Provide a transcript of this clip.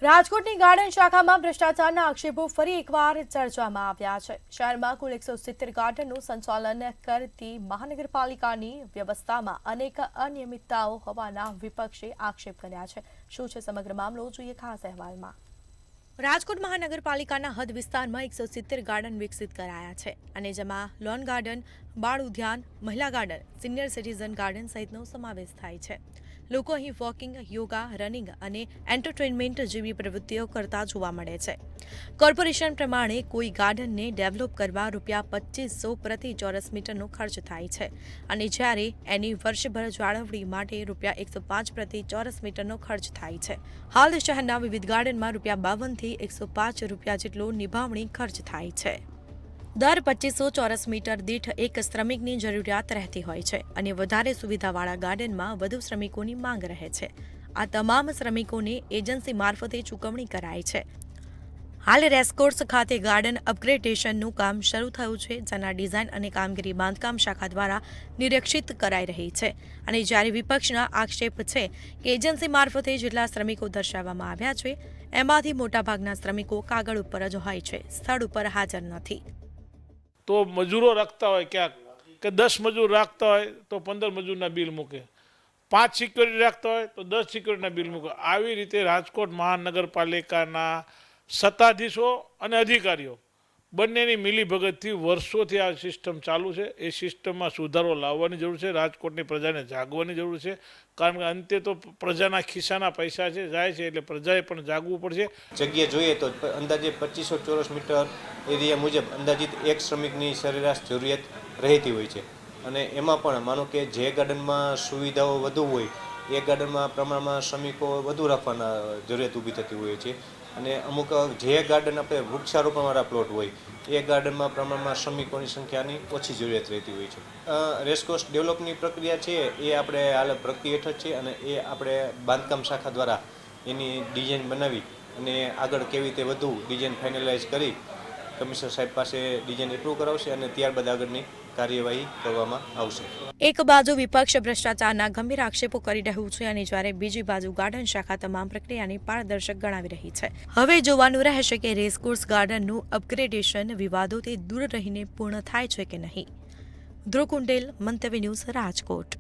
રાજકોટની ગાર્ડન શાખામાં ભ્રષ્ટાચારના આક્ષેપો ફરી એકવાર ચર્ચામાં આવ્યા છે। શહેરમાં કુલ 170 ગાર્ડનનું સંચાલન કરતી મહાનગરપાલિકાની વ્યવસ્થામાં અનેક અનિયમિતતાઓ હોવાના વિપક્ષે આક્ષેપ કર્યા છે। શું છે સમગ્ર મામલો, જોઈએ ખાસ અહેવાલમાં। રાજકોટ મહાનગરપાલિકાના હદ વિસ્તારમાં 170 ગાર્ડન વિકસિત કરાયા છે અને જેમાં લોન ગાર્ડન, બાળ ઉદ્યાન, મહિલા ગાર્ડન, સિનિયર સિટીઝન ગાર્ડન સહિતનો સમાવેશ થાય છે। લોકો અહીં વોકિંગ, યોગા, રનિંગ અને એન્ટરટેનમેન્ટ જેવી પ્રવૃત્તિઓ કરતા જોવા મળે છે। કોર્પોરેશન પ્રમાણે કોઈ ગાર્ડનને ડેવલપ કરવા ₹2500 પ્રતિ ચોરસ મીટરનો ખર્ચ થાય છે અને જ્યારે એની વર્ષભર જાળવણી માટે ₹105 પ્રતિ ચોરસ મીટરનો ખર્ચ થાય છે। હાલ શહેરના વિવિધ ગાર્ડનમાં ₹52 થી ₹105 જેટલો નિભાવણી ખર્ચ થાય છે। દર 2500 ચોરસ મીટર દીઠ એક શ્રમિકની જરૂરિયાત રહેતી હોય છે અને વધારે સુવિધાવાળા ગાર્ડનમાં વધુ શ્રમિકોની માંગ રહે છે। આ તમામ શ્રમિકોને એજન્સી મારફતે ચૂકવણી કરાય છે। હાલ રેસકોર્સ ખાતે ગાર્ડન અપગ્રેડેશનનું કામ શરૂ થયું છે, જેના ડિઝાઇન અને કામગીરી બાંધકામ શાખા દ્વારા નિરીક્ષિત કરાઈ રહી છે અને જ્યારે વિપક્ષના આક્ષેપ છે કે એજન્સી મારફતે જેટલા શ્રમિકો દર્શાવવામાં આવ્યા છે એમાંથી મોટાભાગના શ્રમિકો કાગળ ઉપર જ હોય છે, સ્થળ ઉપર હાજર નથી। તો મજૂરો રાખતા હોય ક્યાંક કે 10 મજૂર રાખતા હોય તો 15 મજૂરના બિલ મૂકે, 5 સિક્યોરિટી રાખતા હોય તો 10 સિક્યોરિટીના બિલ મૂકે। આવી રીતે રાજકોટ મહાનગરપાલિકાના સત્તાધીશો અને અધિકારીઓ બંનેની મિલીભગતથી વર્ષોથી આ સિસ્ટમ ચાલુ છે। એ સિસ્ટમમાં સુધારો લાવવાની જરૂર છે। રાજકોટની પ્રજાને જાગવાની જરૂર છે, કારણ કે અંતે તો પ્રજાના ખિસ્સાના પૈસા છે જાય છે, એટલે પ્રજાએ પણ જાગવું પડશે। જગ્યા જોઈએ તો અંદાજે 2500 ચોરસ મીટર એરિયા મુજબ અંદાજિત એક શ્રમિકની સરેરાશ જરૂરિયાત રહેતી હોય છે અને એમાં પણ માનો કે જે ગાર્ડનમાં સુવિધાઓ વધુ હોય એ ગાર્ડનમાં પ્રમાણમાં શ્રમિકો વધુ રાખવાના જરૂરિયાત ઊભી થતી હોય છે અને અમુક જે ગાર્ડન આપણે વૃક્ષારોપણવાળા પ્લોટ હોય એ ગાર્ડનમાં પ્રમાણમાં શ્રમિકોની સંખ્યાની ઓછી જરૂરિયાત રહેતી હોય છે। રેસકોર્સ ડેવલપની પ્રક્રિયા છે એ આપણે હાલ પ્રક્રિયા હેઠળ છે અને એ આપણે બાંધકામ શાખા દ્વારા એની ડિઝાઇન બનાવી અને આગળ કેવી રીતે વધુ ડિઝાઇન ફાઇનલાઇઝ કરી કમિશનર સાહેબ પાસે ડિઝાઇન એપ્રૂવ કરાવશે અને ત્યારબાદ આગળની કાર્યવાહી કરવામાં આવશે। એક બાજુ વિપક્ષ ભ્રષ્ટાચારના ગંભીર આક્ષેપો કરી રહ્યું છે અને જ્યારે બીજી બાજુ ગાર્ડન શાખા તમામ પ્રક્રિયાને પારદર્શક ગણાવી રહી છે। હવે જોવાનું રહેશે કે રેસકોર્સ ગાર્ડનનું અપગ્રેડેશન વિવાદોથી દૂર રહીને પૂર્ણ થાય છે કે નહીં। ધ્રુવ કુંડેલ, મંતવ્ય ન્યૂઝ, રાજકોટ।